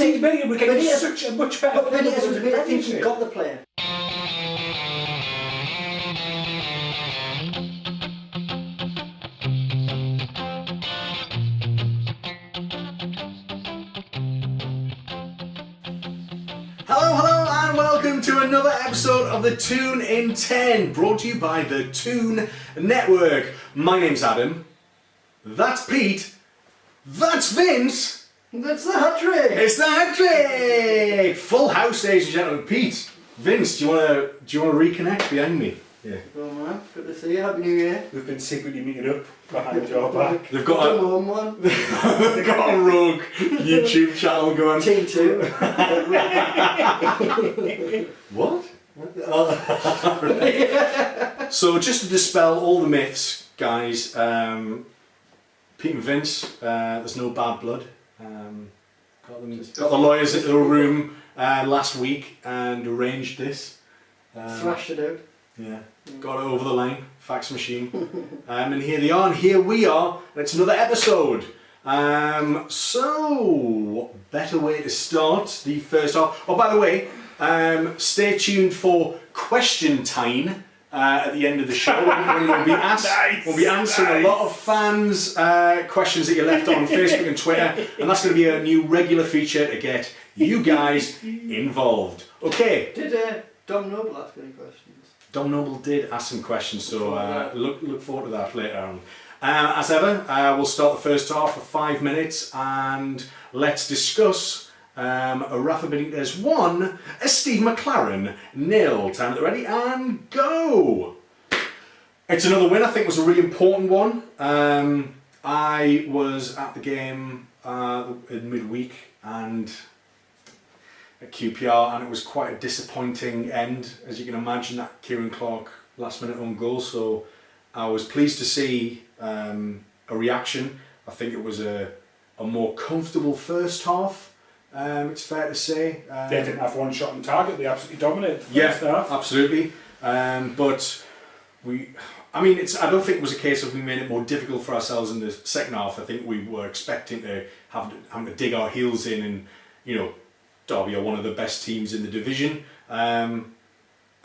15 million, we're getting such a much better But player. Benitez was made, I think he got the player. Hello and welcome to another episode of the Toon in 10, brought to you by the Toon Network. My name's Adam, that's Pete, that's Vince, That's the hat-trick! it's the hat-trick! Full house, ladies and gentlemen. Pete, Vince, do you want to reconnect behind me? Yeah. Well, man, good to see you. Happy New Year. We've been secretly meeting up behind your back. They've got a one. they've got a rogue YouTube channel going. T2. What? So just to dispel all the myths, guys, Pete and Vince, there's no bad blood. Got the lawyers into a room last week and arranged this. Thrashed it out. Yeah, got it over the line, fax machine. And here they are, and here we are, and it's another episode. So, what better way to start the first half? Oh, by the way, stay tuned for QuestionTyne at the end of the show. We'll be answering a lot of fans' questions that you left on Facebook and Twitter, and that's going to be a new regular feature to get you guys involved. Okay. Did Dom Noble ask any questions? Dom Noble did ask some questions, so look forward to that later on. As ever, we'll start the first half for 5 minutes and let's discuss a Rafa Benitez 1, a Steve McLaren 0. Time at the ready and go! It's another win. I think it was a really important one. I was at the game in midweek and at QPR, and it was quite a disappointing end, as you can imagine, that Kieran Clark last minute own goal. So I was pleased to see a reaction. I think it was a more comfortable first half, it's fair to say. They didn't have one shot on target, they absolutely dominated the first half. Absolutely. But I don't think it was a case of we made it more difficult for ourselves in the second half. I think we were expecting to having to dig our heels in, and Derby are one of the best teams in the division, and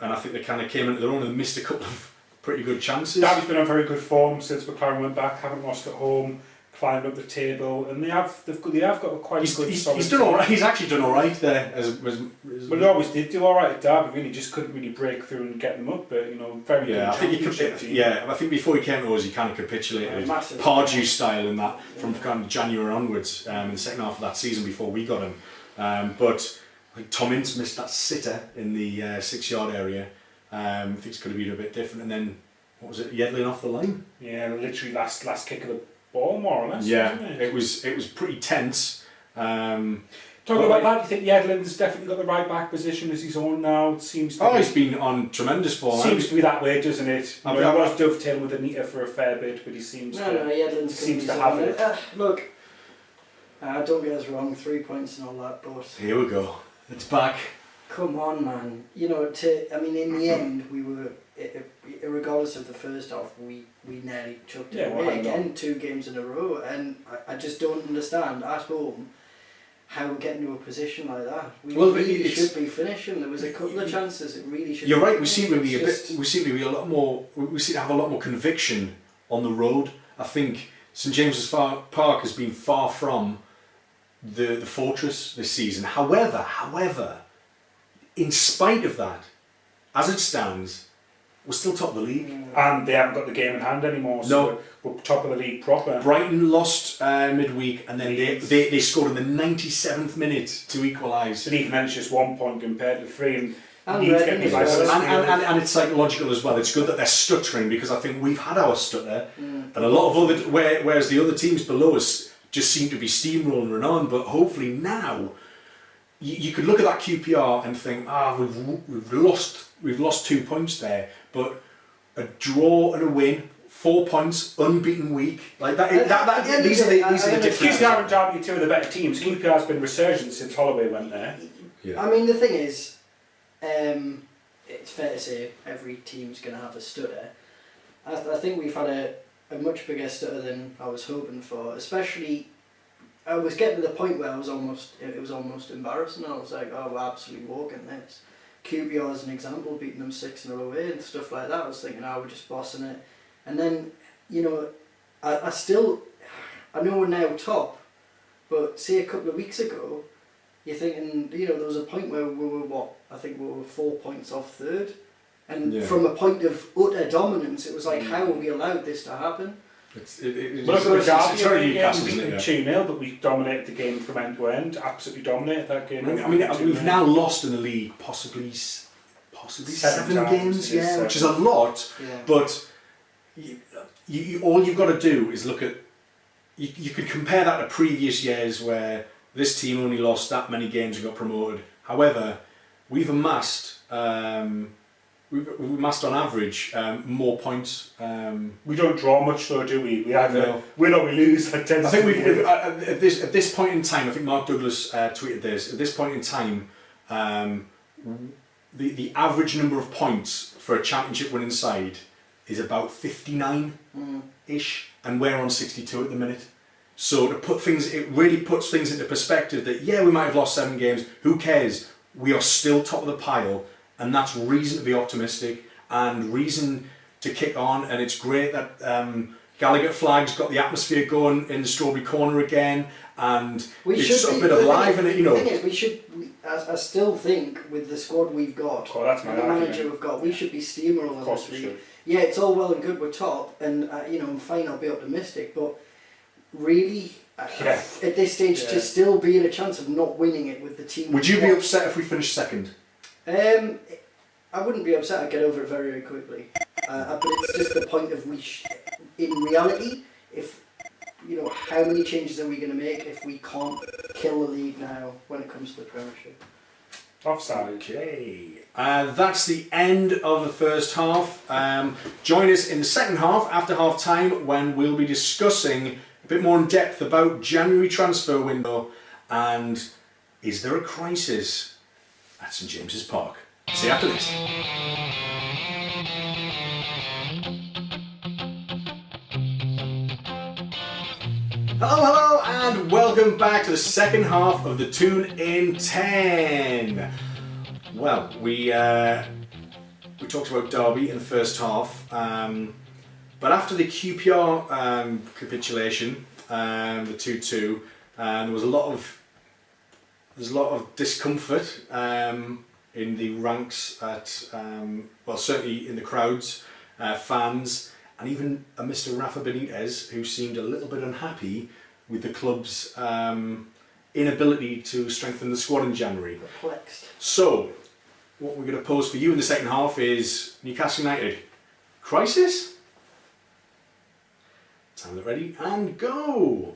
I think they kind of came into their own and missed a couple of pretty good chances. Derby's been on very good form since McLaren went back, haven't lost at home, climbed up the table, and they have got a quite good solid. He's done all right. He's actually done all right there. Well, he always did do all right at Derby. Really, just couldn't really break through and get them up. But very good. I think I think before he came to us, he kind of capitulated, Pardew style in that from kind of January onwards in the second half of that season before we got him. But like Tom Ince missed that sitter in the 6-yard area. I think it's going to be a bit different. And then what was it? Yedlin off the line. Yeah, literally last kick of the ball, more or less. Yeah, wasn't it was pretty tense. Talking about that, do you think Yedlin's definitely got the right back position as he's on now? It seems to he's been on tremendous form. Seems to be that way, doesn't it? He was dovetailing with Anita for a fair bit, but he seems to have it. Look, don't get us wrong, 3 points and all that, but here we go. It's back. Come on, man. In the end, we were, regardless of the first half, we nearly chucked it away again, 2 games in a row, and I just don't understand at home how we're getting to a position like that. We really should be finishing. There was a couple of chances. It really should. You're right. We seem to be a lot more. We seem to have a lot more conviction on the road. I think St James's Park has been far from the fortress this season. However, in spite of that, as it stands, we're still top of the league. And they haven't got the game in hand anymore, so we're top of the league proper. Brighton lost midweek, and then they scored in the 97th minute to equalise. But even then it's just 1 point compared to 3. And it's psychological as well. It's good that they're stuttering, because I think we've had our stutter, and a lot of other, whereas the other teams below us just seem to be steamrolling on. But hopefully now, you could look at that QPR and think, we've lost 2 points there, but a draw and a win, 4 points, unbeaten week, like that. These are the differences. QPR and Derby are 2 of the better teams. QPR's been resurgent since Holloway went there. Yeah. I mean, the thing is, it's fair to say every team's going to have a stutter. I think we've had a much bigger stutter than I was hoping for, especially I was getting to the point where it was almost embarrassing. I was like, oh, we're absolutely walking this. QPR as an example, beating them 6-0 away and stuff like that. I was thinking, oh, we're just bossing it. And then, you know, I know we're now top, but say a couple of weeks ago, you're thinking, you know, there was a point where we were, I think we were 4 points off third. And from a point of utter dominance, it was like, how have we allowed this to happen? It's very Newcastle, isn't it? 2-0, but we dominated the game from end to end. Absolutely dominated that game. I mean, we've now lost in the league possibly 7 games, which is a lot. Yeah. But all you've got to do is look at. You could compare that to previous years where this team only lost that many games and got promoted. However, we've amassed. We've amassed on average more points. We don't draw much though, do we? We either win or we lose. I think we've at this point in time. I think Mark Douglas tweeted this. At this point in time, the average number of points for a championship winning side is about 59-ish, and we're on 62 at the minute. So to put things, it really puts things into perspective. That we might have lost 7 games. Who cares? We are still top of the pile. And that's reason to be optimistic and reason to kick on. And it's great that Gallagher Flag's got the atmosphere going in the Strawberry Corner again, and it's a bit of live in it, you know. The thing is, I still think with the squad we've got, and the manager we've got, we should be steamrolling this league. Yeah, it's all well and good we're top, and you know, fine, I'll be optimistic, but really, at this stage, to still be in a chance of not winning it with the team. Would you be upset if we finished second? I wouldn't be upset. I'd get over it very, very quickly. But it's just the point of in reality, if you know, how many changes are we going to make if we can't kill the league now when it comes to the Premiership? Offside. Okay. That's the end of the first half. Join us in the second half after half time when we'll be discussing a bit more in depth about January transfer window and is there a crisis at St James's Park. See you after this. Hello, and welcome back to the second half of the Toon in 10. Well, we talked about Derby in the first half, but after the QPR capitulation, the 2-2, there was a lot of discomfort in the ranks at, well, certainly in the crowds, fans, and even a Mr. Rafa Benitez, who seemed a little bit unhappy with the club's inability to strengthen the squad in January. Perplexed. So, what we're going to pose for you in the second half is Newcastle United. Crisis? Time it ready and go!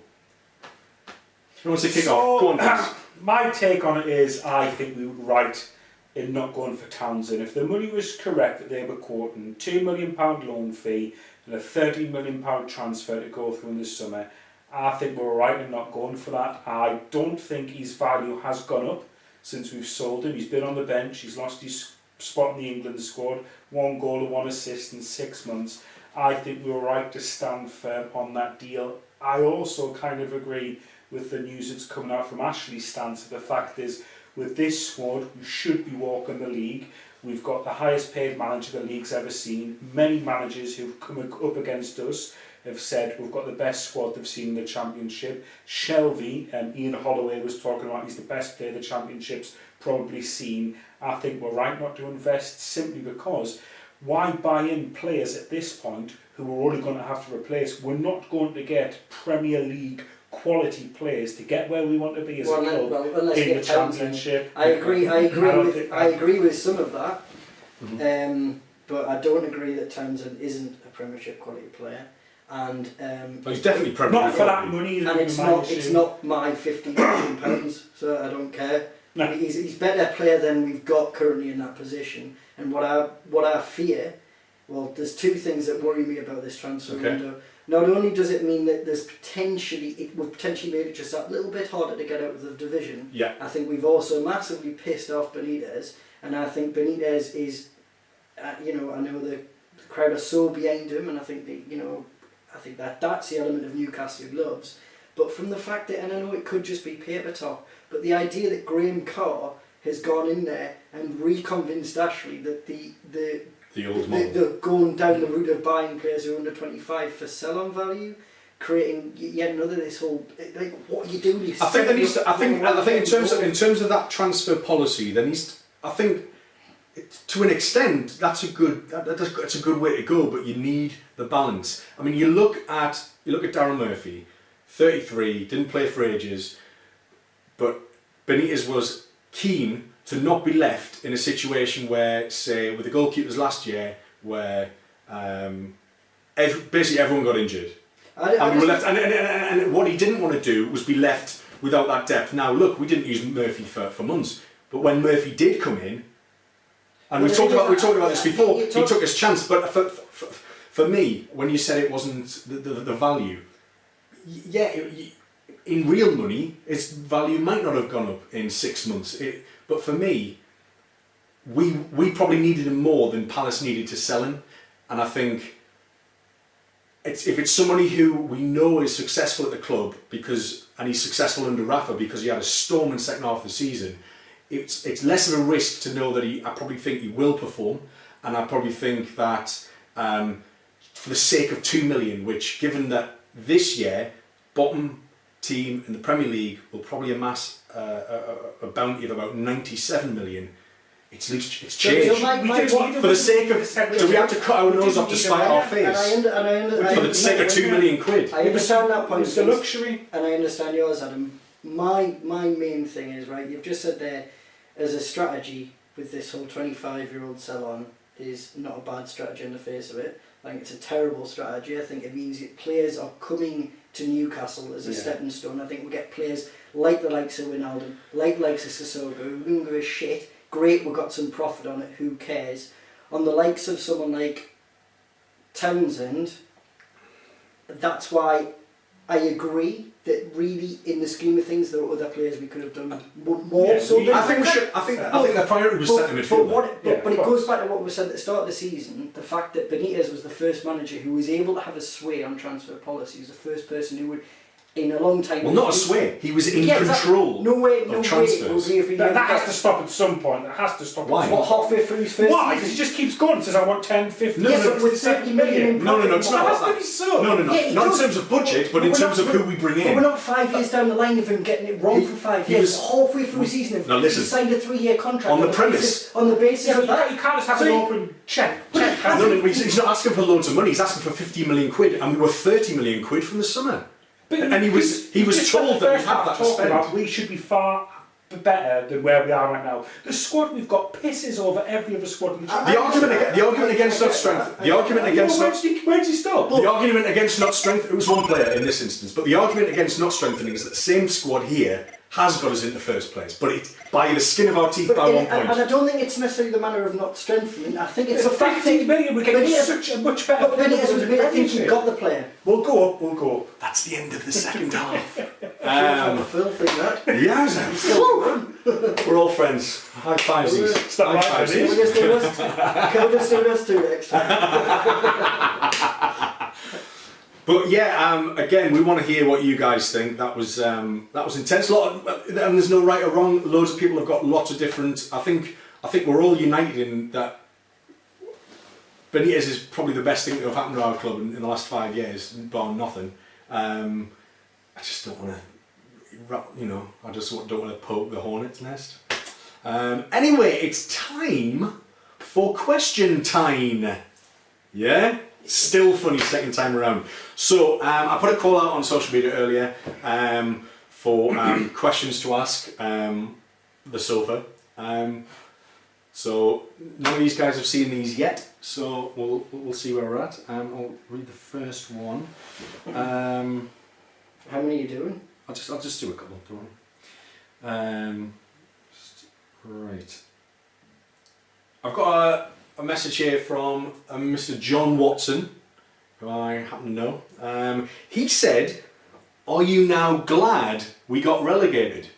Who wants to kick off? Go on, please. My take on it is I think we were right in not going for Townsend. If the money was correct that they were quoting, £2 million loan fee and a £30 million transfer to go through in the summer, I think we were right in not going for that. I don't think his value has gone up since we've sold him. He's been on the bench, he's lost his spot in the England squad, 1 goal and 1 assist in 6 months. I think we were right to stand firm on that deal. I also kind of agree with the news that's coming out from Ashley's stance. The fact is, with this squad, we should be walking the league. We've got the highest paid manager the league's ever seen. Many managers who've come up against us have said we've got the best squad they've seen in the Championship. Shelby, Ian Holloway was talking about, he's the best player the Championship's probably seen. I think we're right not to invest simply because why buy in players at this point who we're only going to have to replace? We're not going to get Premier League quality players to get where we want to be as a club in the Championship. I agree with some of that, but I don't agree that Townsend isn't a Premiership quality player. And he's definitely Premier League not for that money. And it's not my £50 million, so I don't care. No. He's a better player than we've got currently in that position. And what I fear, well, there's 2 things that worry me about this transfer window. Not only does it mean that we've potentially made it just that little bit harder to get out of the division. Yeah. I think we've also massively pissed off Benitez, and I think Benitez is, I know the crowd are so behind him, and I think that's the element of Newcastle he loves. But from the fact that, and I know it could just be paper talk, but the idea that Graham Carr has gone in there and reconvinced Ashley that the old model. the going down the route of buying players who are under 25 for sell-on value, creating yet another this whole like what you do. I think there needs to, I think in terms of that transfer policy, there needs. I think to an extent that's a good way to go, but you need the balance. I mean, you look at Darren Murphy, 33, didn't play for ages, but Benitez was keen to not be left in a situation where, say, with the goalkeepers last year, where basically everyone got injured. And we were left, and what he didn't want to do was be left without that depth. Now, look, we didn't use Murphy for months, but when Murphy did come in, and we talked about this before, he took his chance. But for me, when you said it wasn't the value, yeah, in real money, its value might not have gone up in 6 months. But for me, we probably needed him more than Palace needed to sell him, and I think. If it's somebody who we know is successful at the club and he's successful under Rafa because he had a storming second half of the season, it's less of a risk to know that I probably think he will perform, and I probably think that for the sake of 2 million, which given that this year bottom team in the Premier League will probably amass a bounty of about 97 million. It's changed. For the sake of, do we have to cut our nose off to spite our face? For the sake of 2 million quid. I understand that point. It's a luxury. And I understand yours, Adam. My main thing is, right, you've just said there, as a strategy with this whole 25-year-old sell-on is not a bad strategy on the face of it. I think it's a terrible strategy. I think it means that players are coming to Newcastle as a stepping stone. I think we get players like the likes of Wijnaldum, like the likes of Sissoko, who don't give a shit. Great, we got some profit on it, who cares? On the likes of someone like Townsend, that's why I agree that really, in the scheme of things, there are other players we could have done more. Yeah, so I think the priority was set in midfield. But it goes back to what we said at the start of the season, the fact that Benitez was the first manager who was able to have a sway on transfer policy. He was the first person who would, in a long time... Well, not a sway, he was in control of transfers. That has to stop at some point. That has to stop. Why? What, halfway through his first Why? season? Because he just keeps going. Says, I want 10, 15, but with 70 million. No, it's not That's like pretty so. No, Yeah, not in terms of budget, but in terms of who we bring But in. we're not 5 years down the line of him getting it wrong for 5 he years. was- Halfway through the season, Now listen, he signed a 3-year contract on the premise. on the basis Yeah, of but that. you can't just have So an he- open check. He's not asking for loads of money, he's asking for 50 million quid, and we were 30 million quid from the summer. And he was told that we had that to spend. We should be far better than where we are right now. The squad we've got pisses over every other squad. The argument against not strength. The argument against not. Where'd you stop? The argument against not strength. It was one player in this instance, but the argument against not strengthening is that the same squad here has got us in the first place, but it's by the skin of our teeth by 1 point. And I don't think it's necessarily the manner of not strengthening. I think it's It's the fact 15 million. We're getting Benitez- such a much better. But Benitez was made to think he got the player. We'll go up. We'll go up. That's the end of the second half. The filth in that. Yeah, we're all friends. High fives these. Stop High fives right, Can we these. just do this too next time? But yeah, again, we want to hear what you guys think. That was intense. And there's no right or wrong. Loads of people have got lots of different. I think we're all united in that. Benitez is probably the best thing to have happened to our club in the last 5 years, bar nothing. I just don't want to, I just don't want to poke the hornet's nest. Anyway, it's time for QuestionTyne. Yeah? Still funny second time around. So I put a call out on social media earlier for questions to ask the sofa. So none of these guys have seen these yet, so we'll see where we're at. I'll read the first one. How many are you doing? I'll just do a couple. Don't worry. Right. I've got a message here from Mr. John Watson, who I happen to know. He said, "Are you now glad we got relegated?"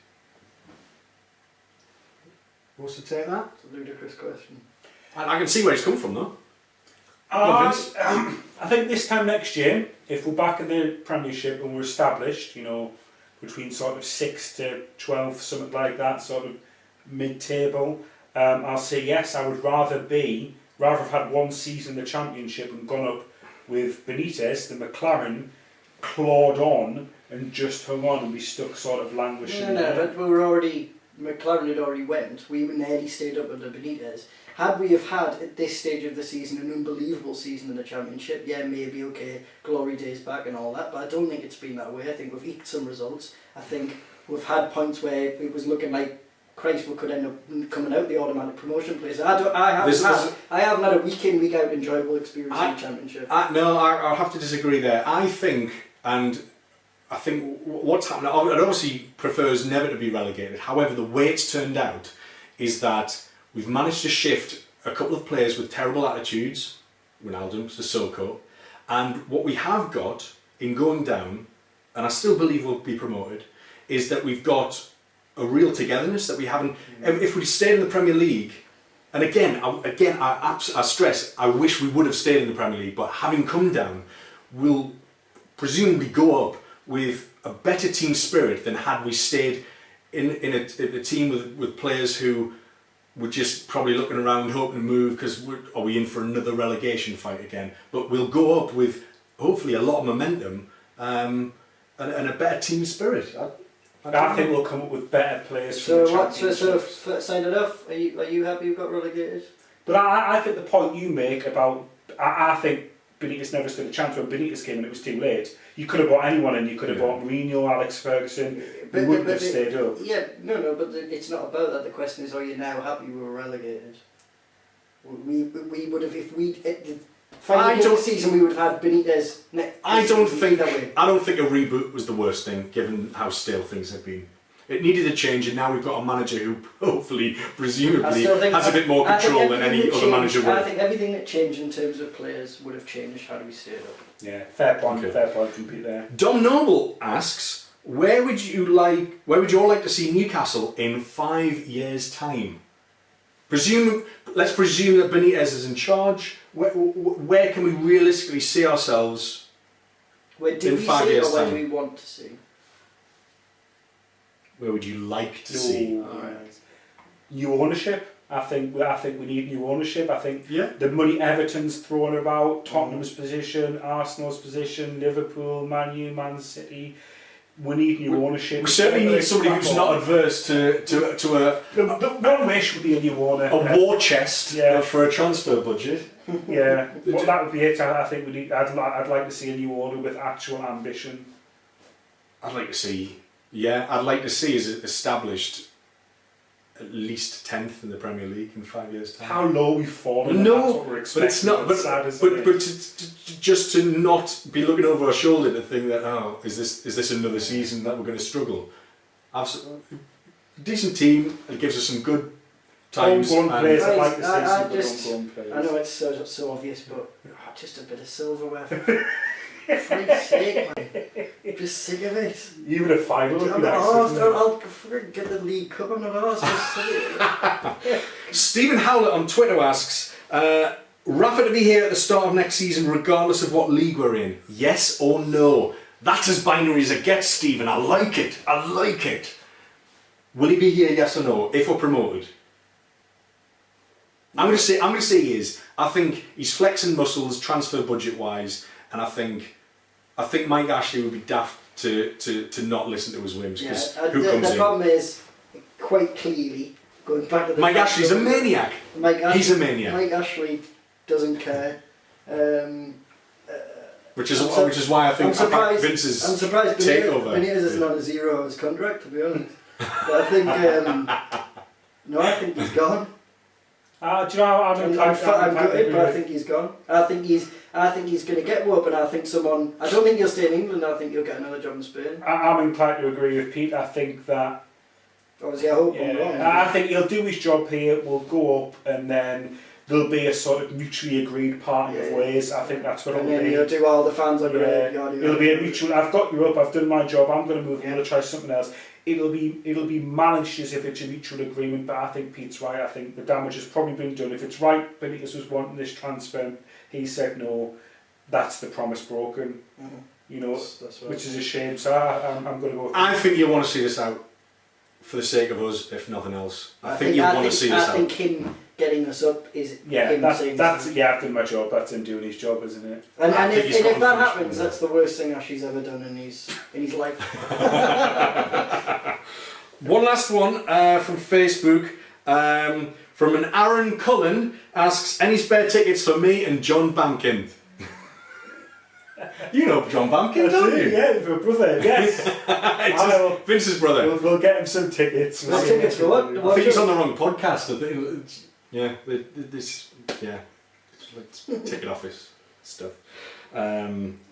Wants to take that? It's a ludicrous question. I can see where it's come from though. I think this time next year, if we're back in the Premiership and we're established, you know, between sort of 6 to 12, something like that, sort of mid-table, I'll say yes. I would rather have had one season in the Championship and gone up with Benitez than McLaren clawed on and just hung on and be stuck sort of languishing. No, but McLaren had already went. We nearly stayed up under Benitez. Had we have had at this stage of the season an unbelievable season in the Championship, yeah, maybe okay, glory days back and all that, but I don't think it's been that way. I think we've eked some results. I think we've had points where it was looking like Christ, we could end up coming out the automatic promotion place. I haven't had a week in, week out enjoyable experience in the Championship. No, I'll have to disagree there. I think what's happened, I'd obviously prefers never to be relegated. However, the way it's turned out is that we've managed to shift a couple of players with terrible attitudes, Ronaldo to Soko, and what we have got in going down, and I still believe we'll be promoted, is that we've got a real togetherness that we haven't. If we'd stayed in the Premier League, and I stress, I wish we would have stayed in the Premier League, but having come down, we'll presumably go up with a better team spirit than had we stayed in a team with players who were just probably looking around hoping to move because are we in for another relegation fight again? But we'll go up with hopefully a lot of momentum and a better team spirit. I think we'll come up with better players. So sign it off. Are you happy you got relegated? But I think the point you make about I think Benitez never stood a chance when Benitez came and it was too late. You could have bought anyone in. You could have bought Mourinho, Alex Ferguson. We wouldn't have stayed up. Yeah, no, but it's not about that. The question is, are you now happy we were relegated? We would have if we. Final season we would have had Benitez. I don't think a reboot was the worst thing, given how stale things have been. It needed a change, and now we've got a manager who hopefully, presumably, has a bit more control than any other manager would. I think everything that changed in terms of players would have changed had we stayed up. Yeah, fair point. Okay. Fair point. Compete there. Dom Noble asks, where would you all like to see Newcastle in 5 years' time? Let's presume that Benitez is in charge. Where can we realistically see ourselves in 5 years' time? Where do we want to see? Where would you like to see? Right. New ownership. I think we need new ownership. I think the money Everton's throwing about, Tottenham's position, Arsenal's position, Liverpool, Man U, Man City. We need new ownership. We certainly need somebody who's not adverse to a. One wish would be a new owner. A war chest for a transfer budget. Yeah, well, that would be it. I think we need. I'd like to see a new owner with actual ambition. I'd like to see us established at least 10th in the Premier League in 5 years' time. How low we've fallen. No, that's what we're expecting. but it's not. But just to not be looking over our shoulder to think that is this another season that we're going to struggle? Absolutely. Decent team. It gives us some good times. Homegrown players. I'd like to see some homegrown players. I know it's so obvious, but just a bit of silverware. For Christ's sake, man. I'm just sick of it. Even a final would be nice. I'll get the League Cup. I'm not asked. Stephen Howlett on Twitter asks, Rafa to be here at the start of next season regardless of what league we're in. Yes or no? That's as binary as it gets, Stephen. I like it. Will he be here, yes or no, if we're promoted? I'm going to say he is. I think he's flexing muscles transfer budget wise, and I think Mike Ashley would be daft to not listen to his whims, because who comes in? The problem is, quite clearly, going back to the Mike Ashley's a maniac. He's a maniac. Mike Ashley doesn't care. Which is why I think Vince's I'm surprised takeover. Benitez is not a 0 hours contract, to be honest. But I think I think he's gone. Do you know, I'm gutted, but I think he's gone. I think he's going to get up, and I think I don't think he'll stay in England. I think he'll get another job in Spain. I'm inclined to agree with Pete. I think that. Obviously, I hope I'm wrong. I think he'll do his job here. We'll go up, and then there'll be a sort of mutually agreed parting of ways. I think that's what it'll be. And then he'll do all the fans on it'll be a mutual. I've got you up. I've done my job. I'm going to move. I'm going to try something else. It'll be managed as if it's a mutual agreement, but I think Pete's right. I think the damage has probably been done. If it's right, Benitez was wanting this transfer, he said no. that's the promise broken. Mhm. You know, That's right. which is a shame. So I'm going to go. I think you want to see this out for the sake of us, if nothing else. I think you want to see this I out. think him getting us up is Yeah, him saying that's this. yeah. I've done my job. That's him doing his job, isn't it? And I think he's got if that unfinished happens, one, that's the worst thing Ashley's ever done in his life. One last one from Facebook. From an Aaron Cullen asks, any spare tickets for me and John Bamkin? You know John Bamkin, don't you? Yeah, for brother. Yes. Vince's brother. We'll get him some tickets. Well, tickets for what? I think he's on the wrong podcast. I think it's ticket office stuff.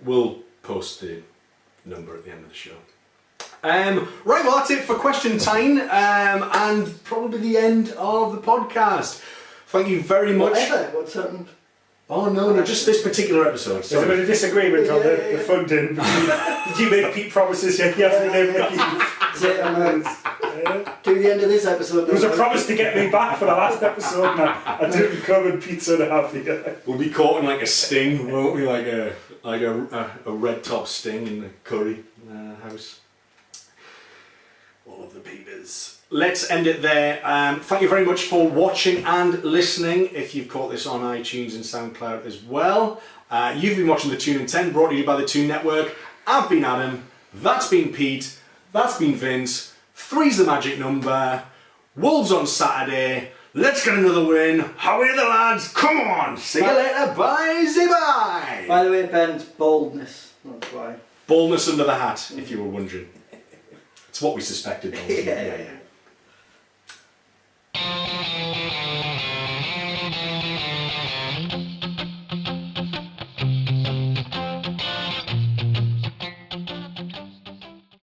We'll post the number at the end of the show. Right, well that's it for QuestionTyne, and probably the end of the podcast. Thank you very much. Whatever. What's happened? Oh no, just this particular episode. There's a bit of disagreement on the funding. Did you make Pete promises yet? He hasn't been able to keep. To the end of this episode. There was a promise to get me back for the last episode, and I didn't come, and Pete's unhappy. We'll be caught in like a sting, won't we? Like a red top sting in the curry house. All of the peepers. Let's end it there. Thank you very much for watching and listening. If you've caught this on iTunes and SoundCloud as well. You've been watching the Toon and 10, brought to you by the Toon Network. I've been Adam. That's been Pete. That's been Vince. 3's the magic number. Wolves on Saturday. Let's get another win. How are the lads? Come on. See you later. Bye. Bye. By the way, Ben's baldness. That's why. Baldness under the hat, if you were wondering. It's what we suspected. Though, wasn't it? Yeah.